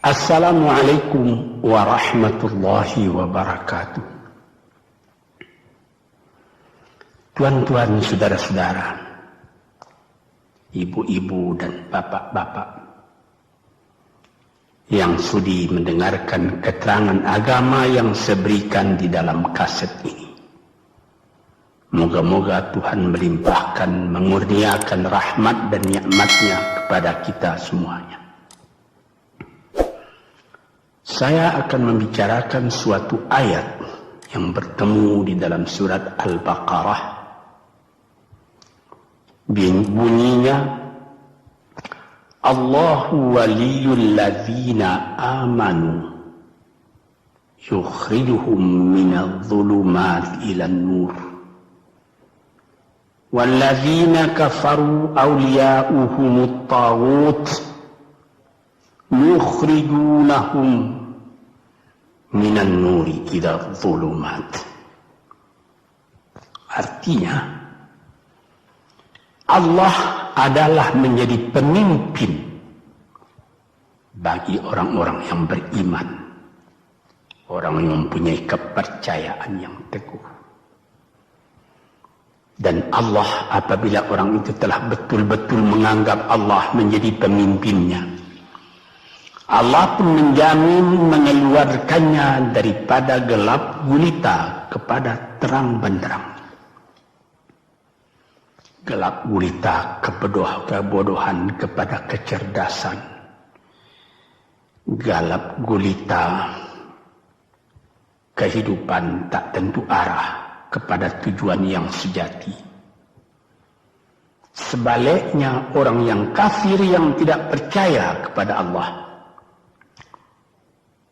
Assalamualaikum warahmatullahi wabarakatuh. Tuan-tuan, saudara-saudara, ibu-ibu dan bapak-bapak yang sudi mendengarkan keterangan agama yang saya berikan di dalam kaset ini. Moga-moga Tuhan melimpahkan, mengurniakan rahmat dan nikmat-Nya kepada kita semuanya. Saya akan membicarakan suatu ayat yang bertemu di dalam surat Al-Baqarah. Bunyinya, Allahu waliyul ladzina amanu yukhrijuhum minadh dhulumati ilan nur wal ladzina kafaru awliya'uhumut taghut yukhrijunahum minan nuri ila dhulumat. Artinya, Allah adalah menjadi pemimpin bagi orang-orang yang beriman, orang yang mempunyai kepercayaan yang teguh. Dan Allah, apabila orang itu telah betul-betul menganggap Allah menjadi pemimpinnya, Allah pun menjamin mengeluarkannya daripada gelap gulita kepada terang benderang. Gelap gulita kebodohan kepada kecerdasan. Gelap gulita kehidupan tak tentu arah kepada tujuan yang sejati. Sebaliknya, orang yang kafir yang tidak percaya kepada Allah,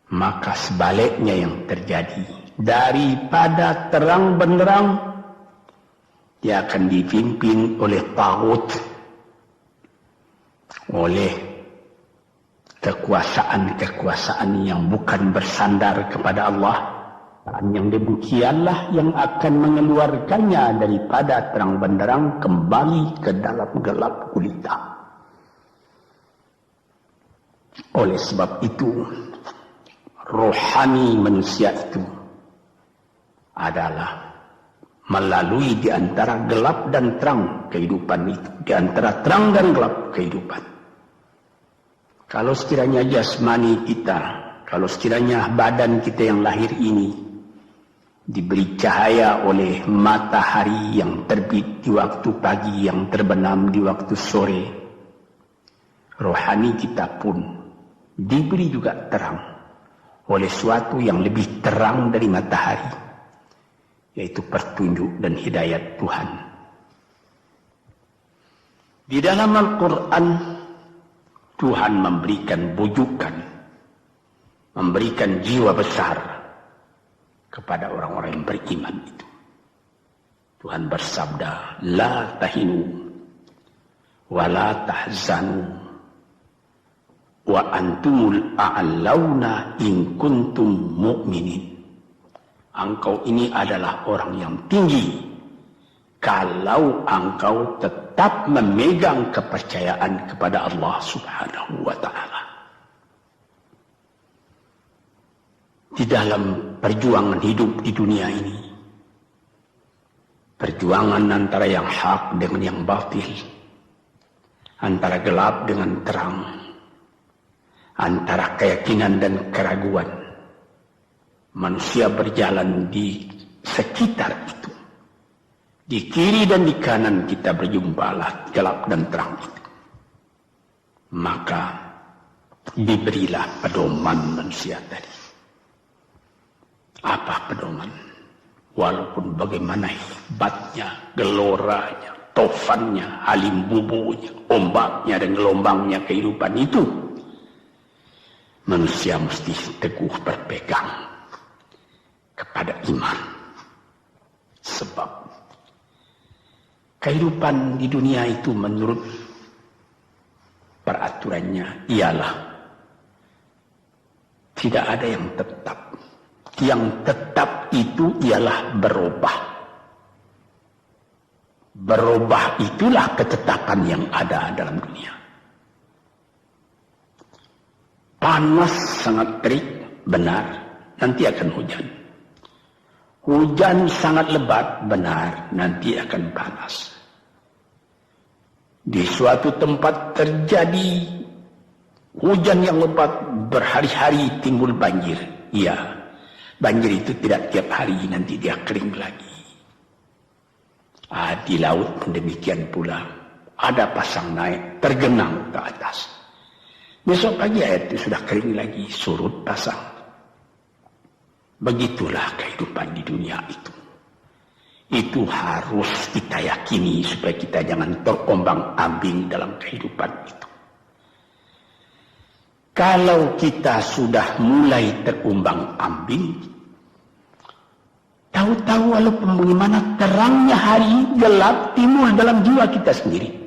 maka sebaliknya yang terjadi, daripada terang benderang dia akan dipimpin oleh taghut, oleh kekuasaan-kekuasaan yang bukan bersandar kepada Allah. Dan yang demikianlah yang akan mengeluarkannya daripada terang benderang kembali ke dalam gelap gulita. Oleh sebab itu, rohani manusia itu adalah melalui di antara gelap dan terang kehidupan itu, di antara terang dan gelap kehidupan. Kalau sekiranya jasmani kita, kalau sekiranya badan kita yang lahir ini diberi cahaya oleh matahari yang terbit di waktu pagi, yang terbenam di waktu sore, rohani kita pun diberi juga terang oleh suatu yang lebih terang dari matahari, yaitu petunjuk dan hidayat Tuhan. Di dalam Al-Quran, Tuhan memberikan bujukan, memberikan jiwa besar kepada orang-orang yang beriman itu. Tuhan bersabda, La tahinu wa la tahzanu wa antumul a'launa in kuntum mu'minin. Engkau ini adalah orang yang tinggi kalau engkau tetap memegang kepercayaan kepada Allah Subhanahu wa ta'ala. Di dalam perjuangan hidup di dunia ini, perjuangan antara yang hak dengan yang batil, antara gelap dengan terang, antara keyakinan dan keraguan, manusia berjalan di sekitar itu. Di kiri dan di kanan kita berjumpalah gelap dan terang itu. Maka diberilah pedoman manusia tadi. Apa pedoman? Walaupun bagaimana hebatnya, geloranya, tofannya, alim bubunya, ombaknya dan gelombangnya kehidupan itu, manusia mesti teguh berpegang kepada iman. Sebab kehidupan di dunia itu menurut peraturannya ialah tidak ada yang tetap. Yang tetap itu ialah berubah. Berubah itulah ketetapan yang ada dalam dunia. Panas sangat terik, benar, nanti akan hujan. Hujan sangat lebat, benar, nanti akan panas. Di suatu tempat terjadi hujan yang lebat, berhari-hari timbul banjir. Ya, banjir itu tidak tiap hari, nanti dia kering lagi. Di laut pun demikian pula. Ada pasang naik, tergenang ke atas. Besok pagi air itu sudah kering lagi, surut pasang. Begitulah kehidupan di dunia itu. Itu harus kita yakini supaya kita jangan terombang-ambing dalam kehidupan itu. Kalau kita sudah mulai terombang-ambing, tahu-tahu walaupun bagaimana terangnya hari gelap timbul dalam jiwa kita sendiri.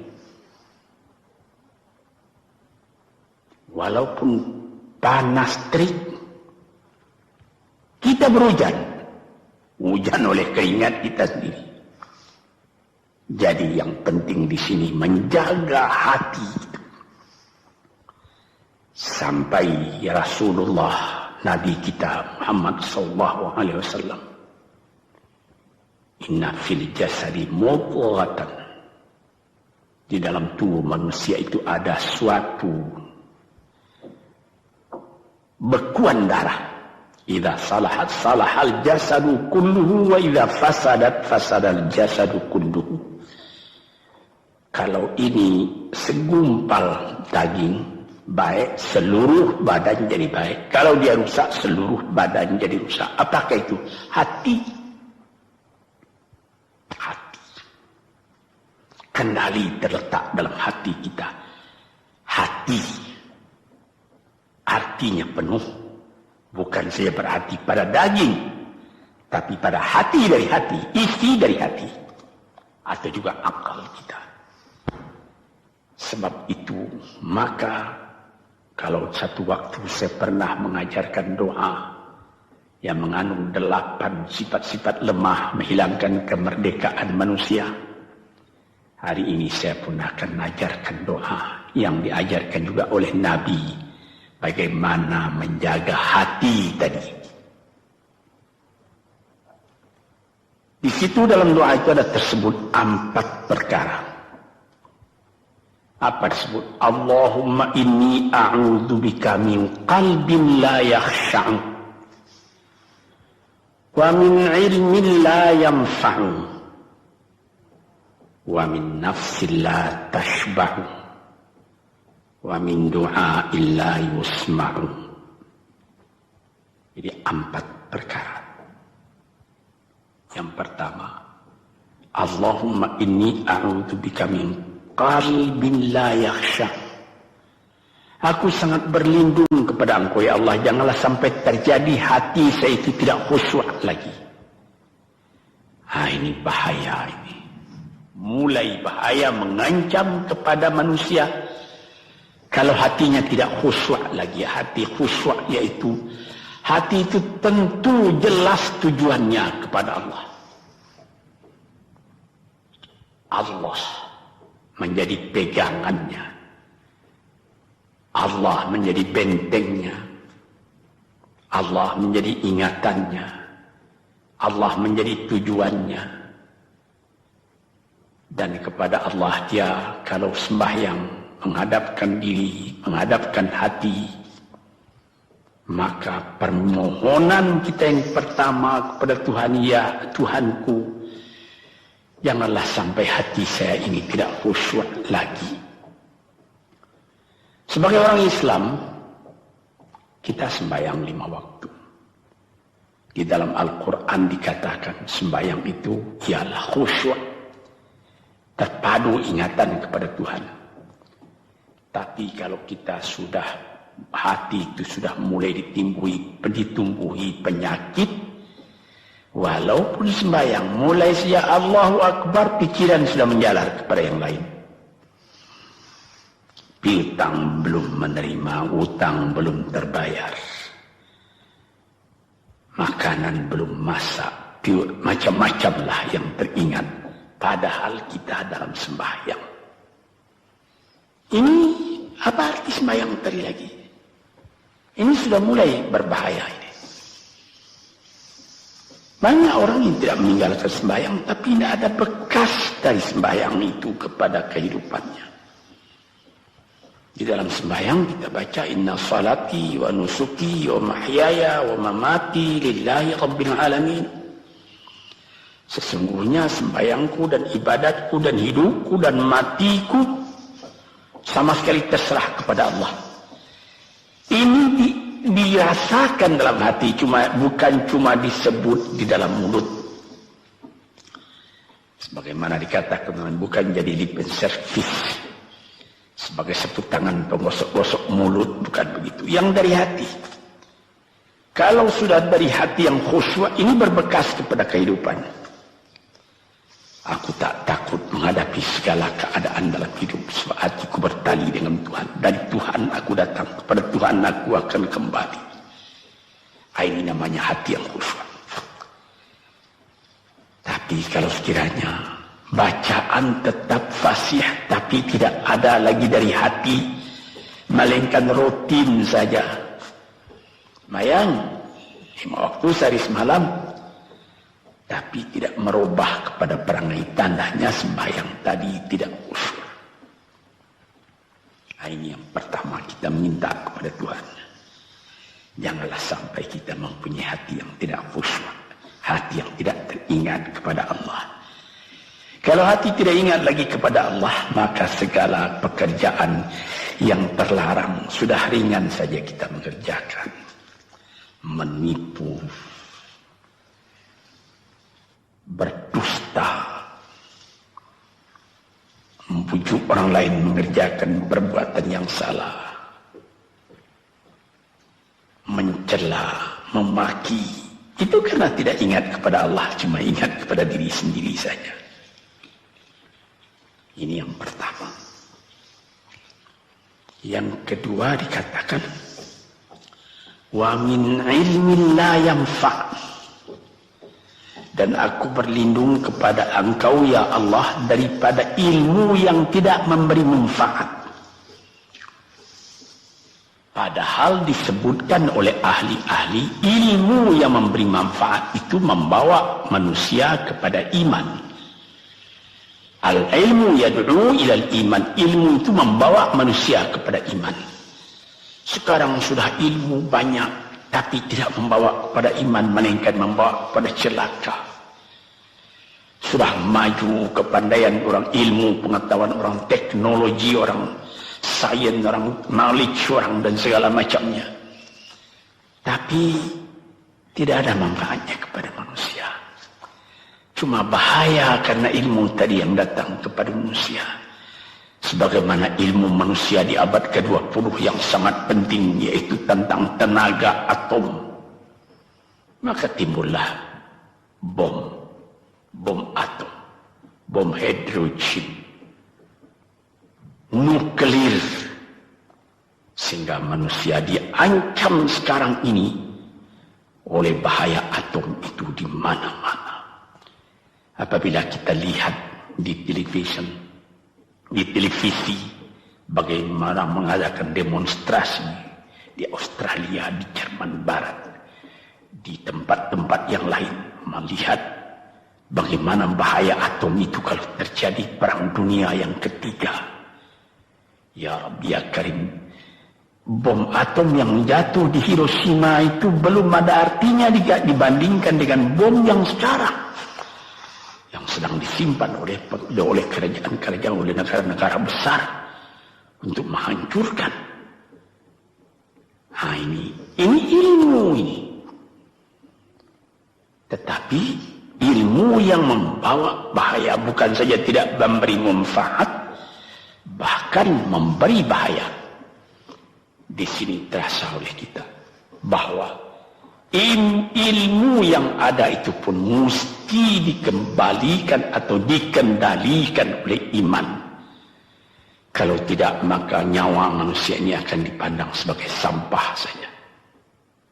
Walaupun panas terik, kita berhujan. Hujan oleh keringat kita sendiri. Jadi yang penting di sini menjaga hati itu. Sampai Rasulullah Nabi kita Muhammad SAW, inna fil jasadi mudghatan, di dalam tubuh manusia itu ada suatu bekuan darah. Idza salahat salahal jasadu kulluhu wa idza fasadat fasadal jasadu kulluhu. Kalau ini segumpal daging baik, seluruh badan jadi baik. Kalau dia rusak, seluruh badan jadi rusak. Apakah itu? Hati. Hati. Kendali terletak dalam hati kita. Hati artinya penuh. Bukan saja berarti pada daging, tapi pada hati dari hati, isi dari hati, atau juga akal kita. Sebab itu, maka kalau satu waktu saya pernah mengajarkan doa yang mengandung 8 sifat-sifat lemah menghilangkan kemerdekaan manusia, hari ini saya pun akan mengajarkan doa yang diajarkan juga oleh Nabi. Bagaimana menjaga hati tadi. Di situ dalam doa itu ada tersebut 4 perkara. Apa disebut? Allahumma inni a'udzubika min qalbin la yakhsha'u wa min ilmin la yanfa'u wa min nafsin la tashba'u wa min du'a illa yusma'u. Jadi 4 perkara. Yang pertama, Allahumma inni a'udzubika min qalbin la yakhsha. Aku sangat berlindung kepada Engkau ya Allah, janganlah sampai terjadi hati saya itu tidak khusyuk lagi. Ini bahaya ini. Mulai bahaya mengancam kepada manusia. Kalau hatinya tidak khusyuk lagi, hati khusyuk yaitu hati itu tentu jelas tujuannya kepada Allah. Allah menjadi pegangannya. Allah menjadi bentengnya. Allah menjadi ingatannya. Allah menjadi tujuannya. Dan kepada Allah dia kalau sembahyang menghadapkan diri, menghadapkan hati, maka permohonan kita yang pertama kepada Tuhan, ya Tuhanku, janganlah sampai hati saya ini tidak khusyuk lagi. Sebagai orang Islam, kita sembahyang 5 waktu. Di dalam Al-Quran dikatakan sembahyang itu ialah khusyuk, terpadu ingatan kepada Tuhan. Tapi kalau kita sudah, hati itu sudah mulai ditumbuhi penyakit, walaupun sembahyang, mulai sejak Allahu Akbar, pikiran sudah menjalar kepada yang lain. Piutang belum menerima, utang belum terbayar, makanan belum masak, macam-macam lah yang teringat. Padahal kita dalam sembahyang. Ini apa arti sembahyang tadi lagi? Ini sudah mulai berbahaya ini. Banyak orang yang tidak meninggalkan sembahyang, tapi tidak ada bekas dari sembahyang itu kepada kehidupannya. Di dalam sembahyang kita baca inna salati wa nusuki wa mahyaya wa mamati lillahi rabbil alamin. Sesungguhnya sembahyangku dan ibadatku dan hidupku dan matiku sama sekali terserah kepada Allah. Ini dirasakan dalam hati, bukan cuma disebut di dalam mulut. Sebagaimana dikatakan, bukan jadi lip service sebagai satu tangan penggosok-gosok mulut, bukan begitu. Yang dari hati. Kalau sudah dari hati yang khusyuk, ini berbekas kepada kehidupan. Aku tak takut menghadapi segala keadaan dalam hidup, sebab hatiku bertali dengan Tuhan. Dari Tuhan aku datang, kepada Tuhan aku akan kembali. Ini namanya hati yang khusyuk. Tapi kalau sekiranya bacaan tetap fasih, tapi tidak ada lagi dari hati, melainkan rutin saja. Mayang 5 waktu sehari semalam, tapi tidak merubah kepada perangai, tandanya sembahyang tadi tidak khusyuk. Ini yang pertama kita minta kepada Tuhan. Janganlah sampai kita mempunyai hati yang tidak khusyuk, hati yang tidak teringat kepada Allah. Kalau hati tidak ingat lagi kepada Allah, maka segala pekerjaan yang terlarang sudah ringan saja kita mengerjakan. Menipu, berdusta, membujuk orang lain mengerjakan perbuatan yang salah, mencela, memaki, itu karena tidak ingat kepada Allah, cuma ingat kepada diri sendiri saja. Ini yang pertama. Yang kedua dikatakan, wa min ilmin la yanfa'. Dan aku berlindung kepada Engkau ya Allah daripada ilmu yang tidak memberi manfaat. Padahal disebutkan oleh ahli-ahli, ilmu yang memberi manfaat itu membawa manusia kepada iman. Al-ilmu yad'u ilal iman. Ilmu itu membawa manusia kepada iman. Sekarang sudah ilmu banyak, tapi tidak membawa kepada iman, melainkan membawa kepada celaka. Sudah maju kepandaian orang, ilmu, pengetahuan orang, teknologi orang, sains orang, knowledge orang, dan segala macamnya. Tapi tidak ada manfaatnya kepada manusia. Cuma bahaya karena ilmu tadi yang datang kepada manusia. Sebagaimana ilmu manusia di abad ke-20 yang sangat penting, yaitu tentang tenaga atom. Maka timbullah bom atom, bom hidrogen, nuklir. Sehingga manusia diancam sekarang ini oleh bahaya atom itu di mana-mana. Apabila kita lihat di televisi, bagaimana mengadakan demonstrasi di Australia, di Jerman Barat, di tempat-tempat yang lain, melihat bagaimana bahaya atom itu kalau terjadi perang dunia yang ketiga. Ya Rabbi ya Karim, bom atom yang jatuh di Hiroshima itu belum ada artinya dibandingkan dengan bom yang sekarang, yang sedang disimpan oleh kerajaan-kerajaan, oleh negara-negara besar untuk menghancurkan. Ini ilmu ini. Tetapi ilmu yang membawa bahaya, bukan saja tidak memberi manfaat, bahkan memberi bahaya. Di sini terasa oleh kita bahwa ilmu yang ada itu pun mesti dikembalikan atau dikendalikan oleh iman. Kalau tidak, maka nyawa manusia ini akan dipandang sebagai sampah saja.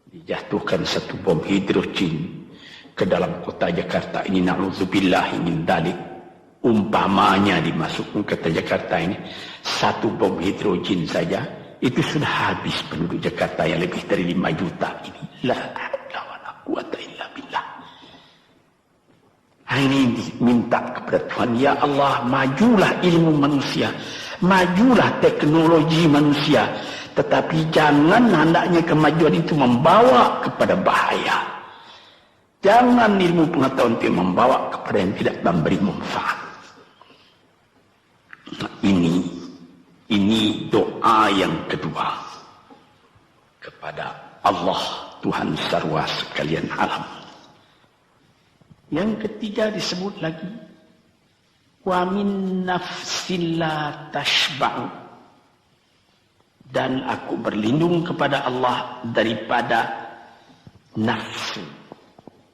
Dijatuhkan satu bom hidrogen ke dalam kota Jakarta ini, na'udzubillah min dzalik. Umpamanya dimasukkan ke kota Jakarta ini, satu bom hidrogen saja itu sudah habis penduduk Jakarta yang lebih dari 5 juta ini. La haula wala quwata illa billah. Ini minta kepada Tuhan, ya Allah, majulah ilmu manusia, majulah teknologi manusia, tetapi jangan hendaknya kemajuan itu membawa kepada bahaya. Jangan ilmu pengetahuan itu membawa kepada yang tidak memberi manfaat. Nah, ini doa yang kedua kepada Allah Tuhan sarwa sekalian alam. Yang ketiga disebut lagi, wa min nafsin la tashba'u, dan aku berlindung kepada Allah daripada nafsu,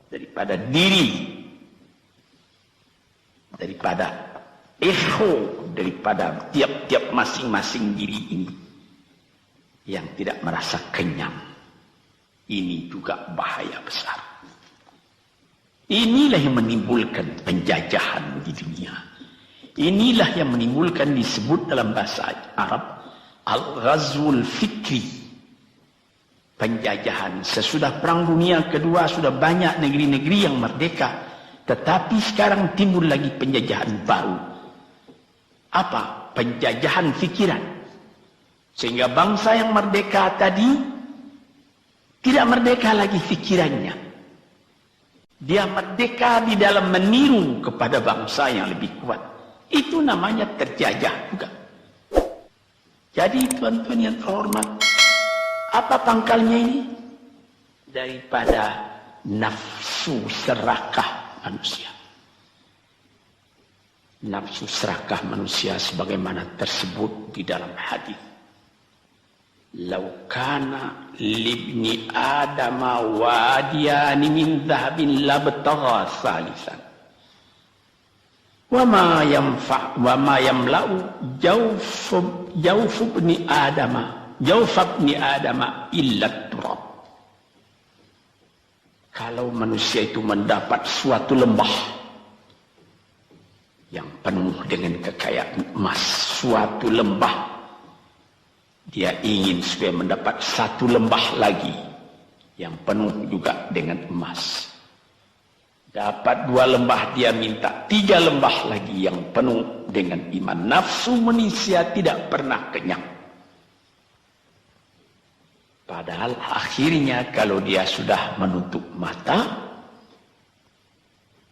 daripada diri, daripada ego, daripada tiap-tiap masing-masing diri ini yang tidak merasa kenyang. Ini juga bahaya besar. Inilah yang menimbulkan penjajahan di dunia. Inilah yang menimbulkan, disebut dalam bahasa Arab, al-ghazwul fikri, penjajahan. Sesudah Perang Dunia Kedua sudah banyak negeri-negeri yang merdeka, tetapi sekarang timbul lagi penjajahan baru. Apa? Penjajahan fikiran. Sehingga bangsa yang merdeka tadi tidak merdeka lagi fikirannya. Dia merdeka di dalam meniru kepada bangsa yang lebih kuat. Itu namanya terjajah juga. Jadi tuan-tuan yang terhormat, apa pangkalnya ini? Daripada nafsu serakah manusia. Nafsu serakah manusia sebagaimana tersebut di dalam hadis. Lau kana libni adama wadiyani min dhahabin labtagha salisan. Wa ma yamla'u jawfubni adama illa turab. Kalau manusia itu mendapat suatu lembah yang penuh dengan kekayaan emas, suatu lembah, dia ingin supaya mendapat satu lembah lagi yang penuh juga dengan emas. Dapat 2 lembah, dia minta 3 lembah lagi yang penuh dengan iman. Nafsu manusia tidak pernah kenyang. Padahal akhirnya kalau dia sudah menutup mata,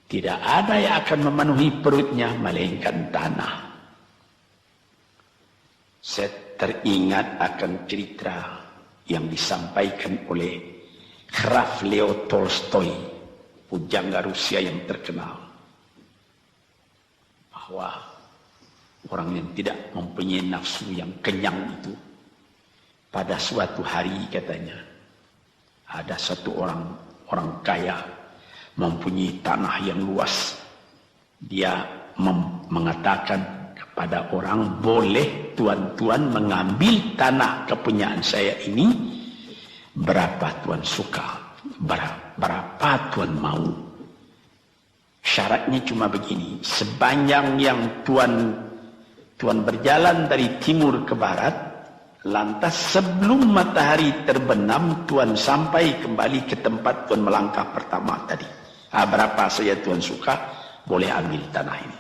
tidak ada yang akan memenuhi perutnya melainkan tanah. Saya teringat akan cerita yang disampaikan oleh Graf Leo Tolstoy, pujangga Rusia yang terkenal, bahwa orang yang tidak mempunyai nafsu yang kenyang itu, pada suatu hari katanya, ada satu orang kaya mempunyai tanah yang luas. Dia mengatakan kepada orang, boleh tuan-tuan mengambil tanah kepunyaan saya ini, berapa tuan suka, berapa tuan mau. Syaratnya cuma begini, sepanjang yang tuan berjalan dari timur ke barat, lantas sebelum matahari terbenam, tuan sampai kembali ke tempat tuan melangkah pertama tadi. Berapa saja tuan suka, boleh ambil tanah ini.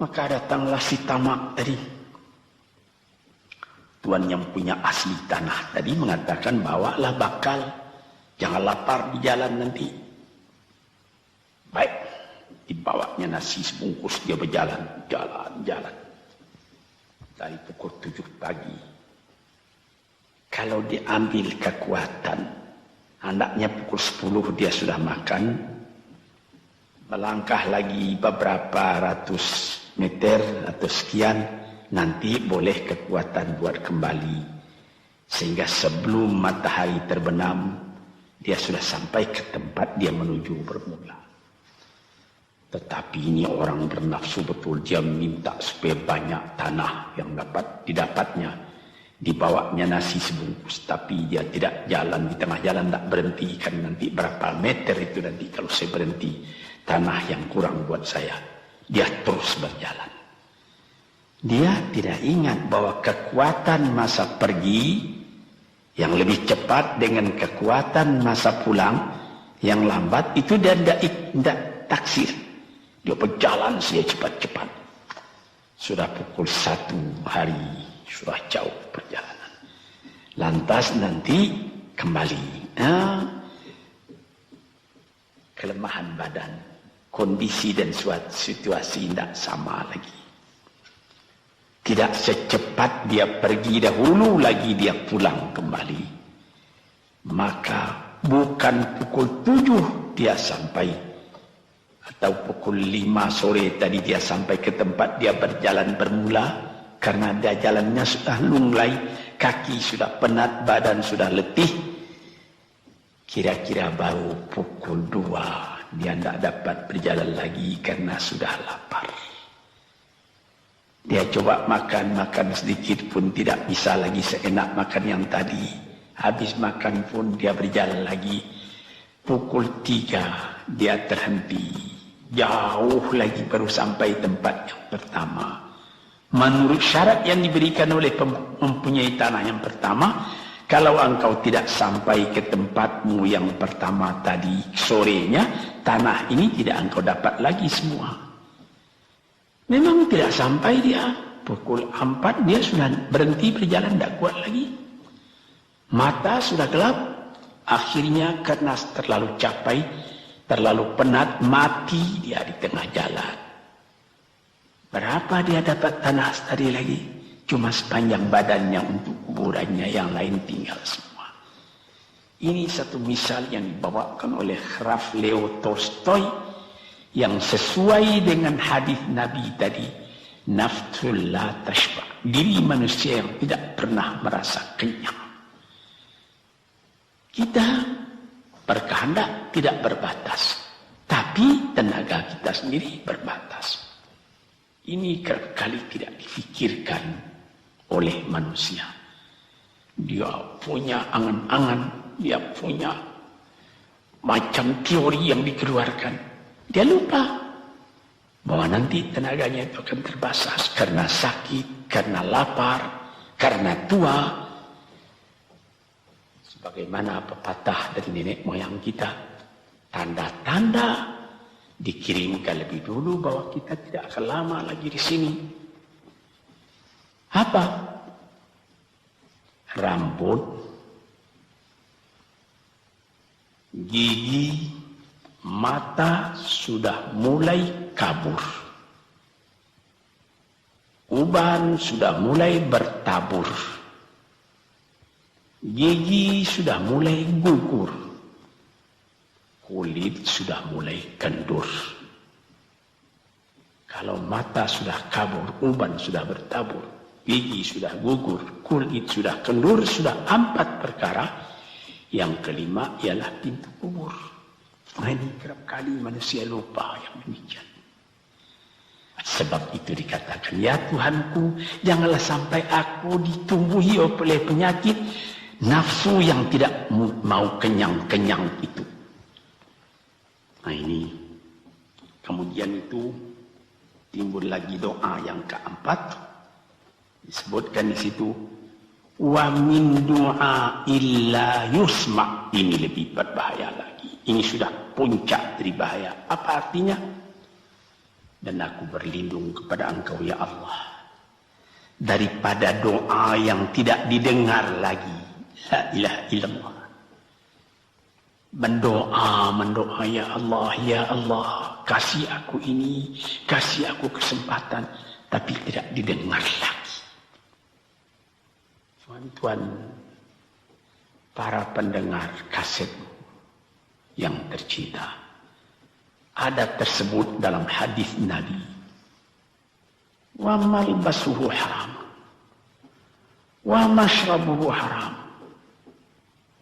Maka datanglah si tamak tadi. Tuan yang punya asli tanah tadi mengatakan, bawalah bakal, jangan lapar di jalan nanti. Baik, dibawanya nasi sebungkus, dia berjalan, jalan. Dari pukul 7 pagi. Kalau diambil kekuatan, hendaknya pukul 10 dia sudah makan. Melangkah lagi beberapa ratus meter atau sekian, nanti boleh kekuatan buat kembali. Sehingga sebelum matahari terbenam, dia sudah sampai ke tempat dia menuju bermula. Tetapi ini orang bernafsu betul, dia minta supaya banyak tanah yang didapatnya. Dibawanya nasi sebungkus, tapi dia tidak jalan, di tengah jalan tidak berhenti, kan nanti berapa meter itu nanti kalau saya berhenti, tanah yang kurang buat saya. Dia terus berjalan. Dia tidak ingat bahwa kekuatan masa pergi yang lebih cepat dengan kekuatan masa pulang yang lambat itu dia tidak taksir. Dia berjalan saja cepat-cepat. Sudah pukul 1 hari, sudah jauh perjalanan. Lantas nanti kembali. Kelemahan badan, kondisi dan suatu situasi tidak sama lagi. Tidak secepat dia pergi dahulu lagi dia pulang kembali. Maka bukan pukul 7 dia sampai, atau pukul 5 sore tadi dia sampai ke tempat dia berjalan bermula, karena dia jalannya sudah lunglai, kaki sudah penat, badan sudah letih. Kira-kira baru pukul 2 dia tidak dapat berjalan lagi karena sudah lapar. Dia coba makan sedikit pun tidak bisa lagi seenak makan yang tadi. Habis makan pun dia berjalan lagi. Pukul 3 dia terhenti. Jauh lagi baru sampai tempat yang pertama. Menurut syarat yang diberikan oleh mempunyai tanah yang pertama, kalau engkau tidak sampai ke tempatmu yang pertama tadi sorenya, tanah ini tidak engkau dapat lagi semua. Memang tidak sampai dia. Pukul 4 dia sudah berhenti berjalan, tidak kuat lagi. Mata sudah gelap. Akhirnya karena terlalu capai, terlalu penat, mati dia di tengah jalan. Berapa dia dapat tanah tadi lagi? Cuma sepanjang badannya untuk kuburannya, yang lain tinggal semua. Ini satu misal yang dibawakan oleh Graf Leo Tolstoy, yang sesuai dengan hadis Nabi tadi, nafsul la tashba, diri manusia yang tidak pernah merasa kenyang. Kita berkehendak tidak berbatas, tapi tenaga kita sendiri berbatas. Ini kali tidak difikirkan oleh manusia. Dia punya angan-angan, dia punya macam teori yang dikeluarkan. Dia lupa bahwa nanti tenaganya itu akan terbatas karena sakit, karena lapar, karena tua. Sebagaimana pepatah dari nenek moyang kita, tanda-tanda dikirimkan lebih dulu bahwa kita tidak akan lama lagi di sini. Apa? Rambut, gigi, mata sudah mulai kabur. Uban sudah mulai bertabur. Gigi sudah mulai gugur. Kulit sudah mulai kendur. Kalau mata sudah kabur, uban sudah bertabur, gigi sudah gugur, kulit sudah kendur, sudah 4 perkara. Yang kelima ialah pintu kubur. Nah, ini kerap kali manusia lupa yang demikian. Sebab itu dikatakan, ya Tuhanku, janganlah sampai aku ditumbuhi oleh penyakit nafsu yang tidak mau kenyang-kenyang itu. Nah ini, kemudian itu timbul lagi doa yang keempat. Disebutkan di situ, wa min du'a illa yusma'. Ini lebih berbahaya lagi. Ini sudah puncak dari bahaya. Apa artinya? Dan aku berlindung kepada Engkau ya Allah daripada doa yang tidak didengar lagi. La ilaha illallah. Mendoa ya Allah, kasih aku ini, kasih aku kesempatan, tapi tidak didengar lagi. Tuan-tuan, para pendengar kaset yang tercinta, ada tersebut dalam hadis Nabi, wa malbasuhu haram, wa mashrabuhu haram,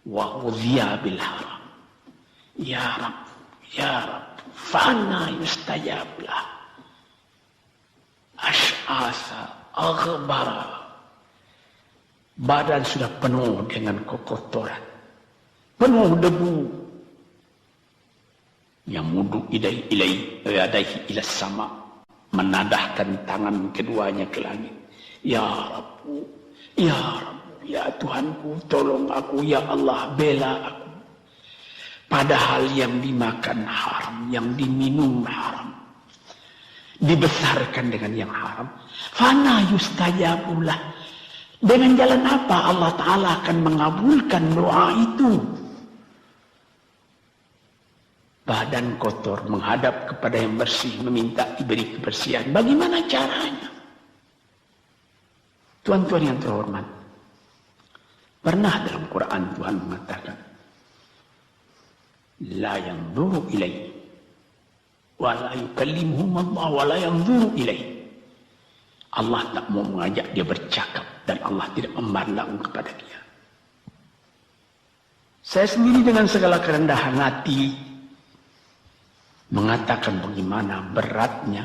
wa ghudhiya bil haram. Ya Rab, fa'anna yustajab lah. Ash'asa, aghbara. Badan sudah penuh dengan kotoran, penuh debu. Yang mudu ilaihi ila sama, menadahkan tangan keduanya ke langit. Ya Rabbu, ya Rabbu, ya Tuhanku, tolong aku, ya Allah, bela aku. Padahal yang dimakan haram, yang diminum haram, dibesarkan dengan yang haram. Fana yustajabulah. Dengan jalan apa Allah Ta'ala akan mengabulkan doa itu? Badan kotor menghadap kepada yang bersih, meminta diberi kebersihan. Bagaimana caranya? Tuan-tuan yang terhormat, pernah dalam Quran Tuhan mengatakan, la yanzuru ilaihi wa la yukallimuhum Allah wa la yanzuru ilaihi. Allah tak mau mengajak dia bercakap dan Allah tidak memandang kepada dia. Saya sendiri dengan segala kerendahan hati mengatakan bagaimana beratnya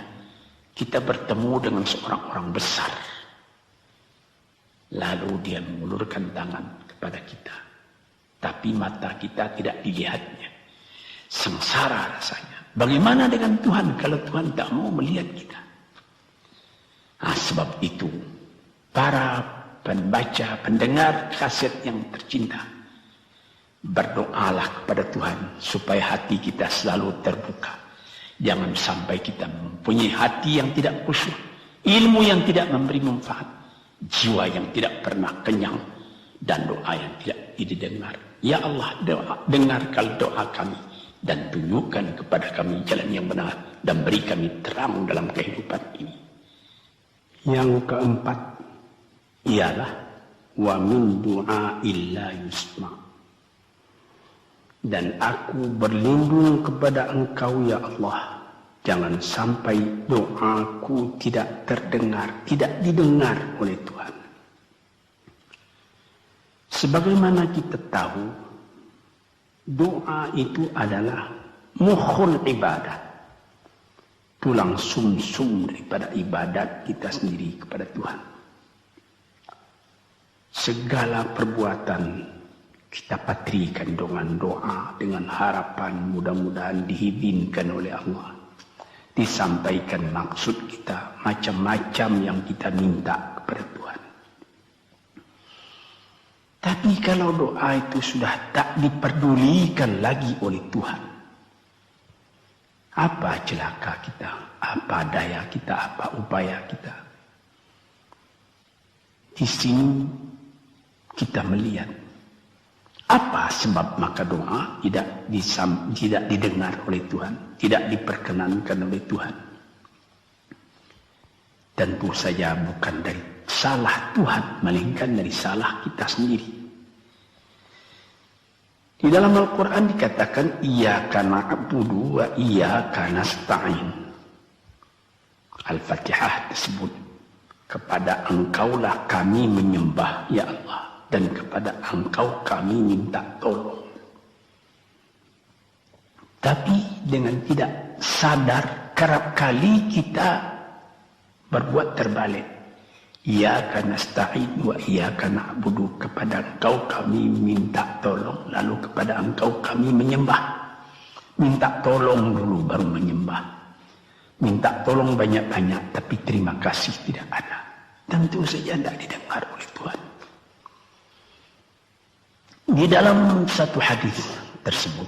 kita bertemu dengan seorang orang besar, lalu dia mengulurkan tangan kepada kita, tapi mata kita tidak dilihatnya. Sengsara rasanya. Bagaimana dengan Tuhan kalau Tuhan tak mau melihat kita? Nah, sebab itu para pembaca, pendengar kaset yang tercinta, berdoalah kepada Tuhan supaya hati kita selalu terbuka. Jangan sampai kita mempunyai hati yang tidak khusyuk, ilmu yang tidak memberi manfaat, jiwa yang tidak pernah kenyang, dan doa yang tidak didengar. Ya Allah, dengarkan doa kami dan tunjukkan kepada kami jalan yang benar dan beri kami terang dalam kehidupan ini. Yang keempat ialah wa min du'a illa yusma'. Dan aku berlindung kepada Engkau ya Allah, jangan sampai doaku tidak terdengar, tidak didengar oleh Tuhan. Sebagaimana kita tahu, doa itu adalah mukhul ibadah, tulang sumsum daripada ibadat kita sendiri kepada Tuhan. Segala perbuatan kita patrikan dengan doa, dengan harapan mudah-mudahan diizinkan oleh Allah. Disampaikan maksud kita, macam-macam yang kita minta kepada Tuhan. Tapi kalau doa itu sudah tak diperdulikan lagi oleh Tuhan, apa celaka kita, apa daya kita, apa upaya kita? Di sini kita melihat apa sebab maka doa tidak didengar oleh Tuhan, tidak diperkenankan oleh Tuhan. Tentu saja bukan dari salah Tuhan, melainkan dari salah kita sendiri. Di dalam Al-Quran dikatakan, Iyyaka na'budu wa iyyaka nasta'in. Al-Fatihah tersebut, kepada Engkaulah kami menyembah, ya Allah, dan kepada Engkau kami minta tolong. Tapi dengan tidak sadar, kerap kali kita berbuat terbalik. Iyyaka nasta'in wa iyyaka na'budu, kepada Engkau kami minta tolong, lalu kepada Engkau kami menyembah. Minta tolong dulu baru menyembah. Minta tolong banyak-banyak tapi terima kasih tidak ada. Tentu saja tidak didengar oleh Tuhan. Di dalam satu hadis tersebut,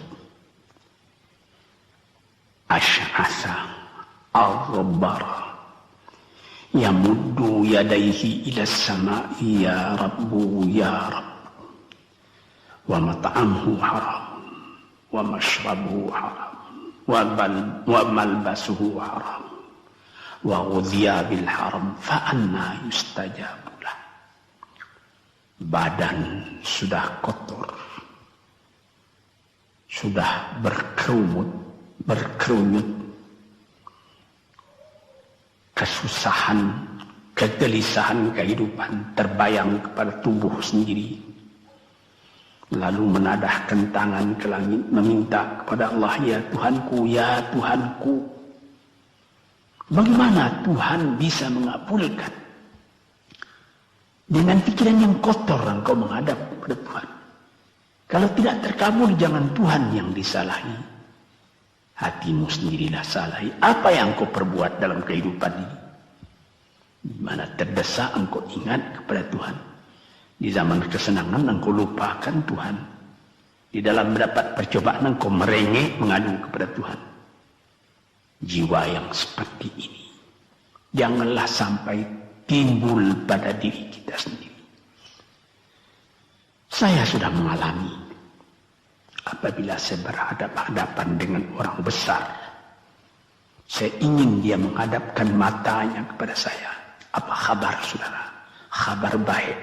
Asy'asa al-Rabbara yamuddu yadayhi ila as-sama'i ya Rabbu ya Rabbu, wa mat'amuhu haram wa mashrabuhu haram wa malbasuhu haram wa ghudhiya bil haram fa anna yustajabu. Badan sudah kotor, sudah berkerunyut, kesusahan, kegelisahan kehidupan terbayang kepada tubuh sendiri. Lalu menadahkan tangan ke langit meminta kepada Allah, ya Tuhanku, ya Tuhanku. Bagaimana Tuhan bisa mengabulkan? Dengan pikiran yang kotor engkau menghadap kepada Tuhan. Kalau tidak terkabul, jangan Tuhan yang disalahi. Hatimu sendirilah salahi. Apa yang kau perbuat dalam kehidupan ini? Di mana terdesak engkau ingat kepada Tuhan. Di zaman kesenangan engkau lupakan Tuhan. Di dalam mendapat percobaan engkau merengek mengadu kepada Tuhan. Jiwa yang seperti ini janganlah sampai timbul pada diri kita sendiri. Saya sudah mengalami apabila saya berhadapan-hadapan dengan orang besar, saya ingin dia menghadapkan matanya kepada saya. Apa kabar saudara? Kabar baik.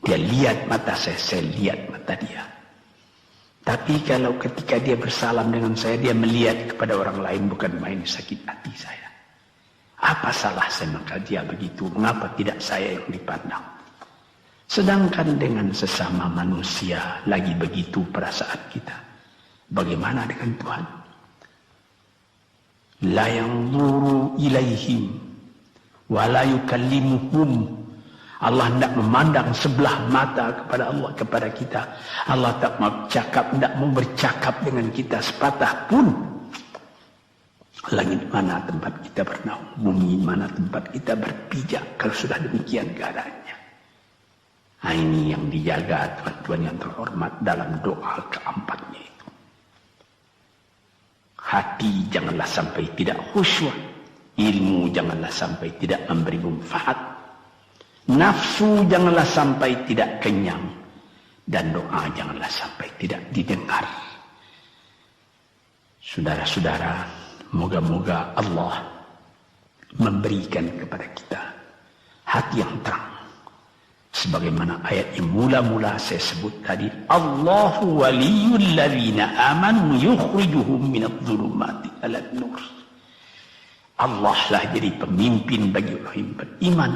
Dia lihat mata saya lihat mata dia. Tapi kalau ketika dia bersalam dengan saya, dia melihat kepada orang lain, bukan main sakit hati saya. Apa salah saya maka dia begitu? Mengapa tidak saya yang dipandang? Sedangkan dengan sesama manusia lagi begitu perasaan kita. Bagaimana dengan Tuhan? La yanzuru ilaihim wa la yukallimuhum. Allah tidak memandang sebelah mata kepada Allah, kepada kita. Allah tak mau cakap, tidak mau bercakap dengan kita sepatah pun. Langit mana tempat kita bernaung, bumi mana tempat kita berpijak kalau sudah demikian keadaannya. Nah, ini yang dijaga tuan-tuan yang terhormat dalam doa keempatnya itu. Hati janganlah sampai tidak khusyuk. Ilmu janganlah sampai tidak memberi manfaat. Nafsu janganlah sampai tidak kenyang. Dan doa janganlah sampai tidak didengar. Saudara-saudara, moga-moga Allah memberikan kepada kita hati yang terang. Sebagaimana ayat yang mula-mula saya sebut tadi, Allahu waliyul ladzina amanu yukhrijuhum minadh-dhulumati ilan nur. Allah lah jadi pemimpin bagi orang yang beriman,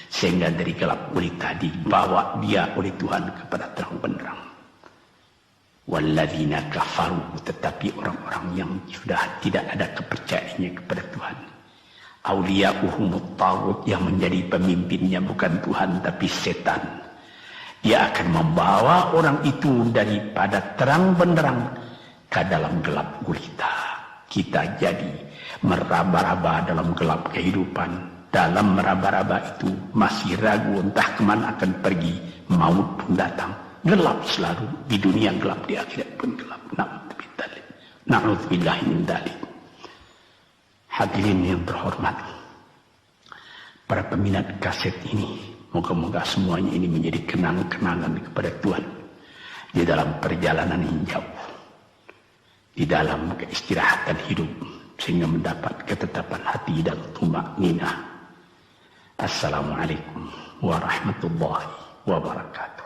sehingga dari gelap gulita dibawa dia oleh Tuhan kepada terang benderang. Walladzina kafaru, tetapi orang-orang yang sudah tidak ada kepercayaannya kepada Tuhan, awliya'uhumut taghut, yang menjadi pemimpinnya bukan Tuhan tapi setan. Dia akan membawa orang itu daripada terang benderang ke dalam gelap gulita. Kita jadi meraba-raba dalam gelap kehidupan. Dalam meraba-raba itu masih ragu entah kemana akan pergi. Maut pun datang. Gelap selalu. Di dunia gelap, di akhirat pun gelap. Na'udzubillah min dzalik. Hadirin yang terhormat, para peminat kaset ini, moga-moga semuanya ini menjadi kenang-kenangan kepada Tuhan di dalam perjalanan yang jauh, di dalam keistirahatan hidup, sehingga mendapat ketetapan hati dan tumakninah. Assalamualaikum warahmatullahi wabarakatuh.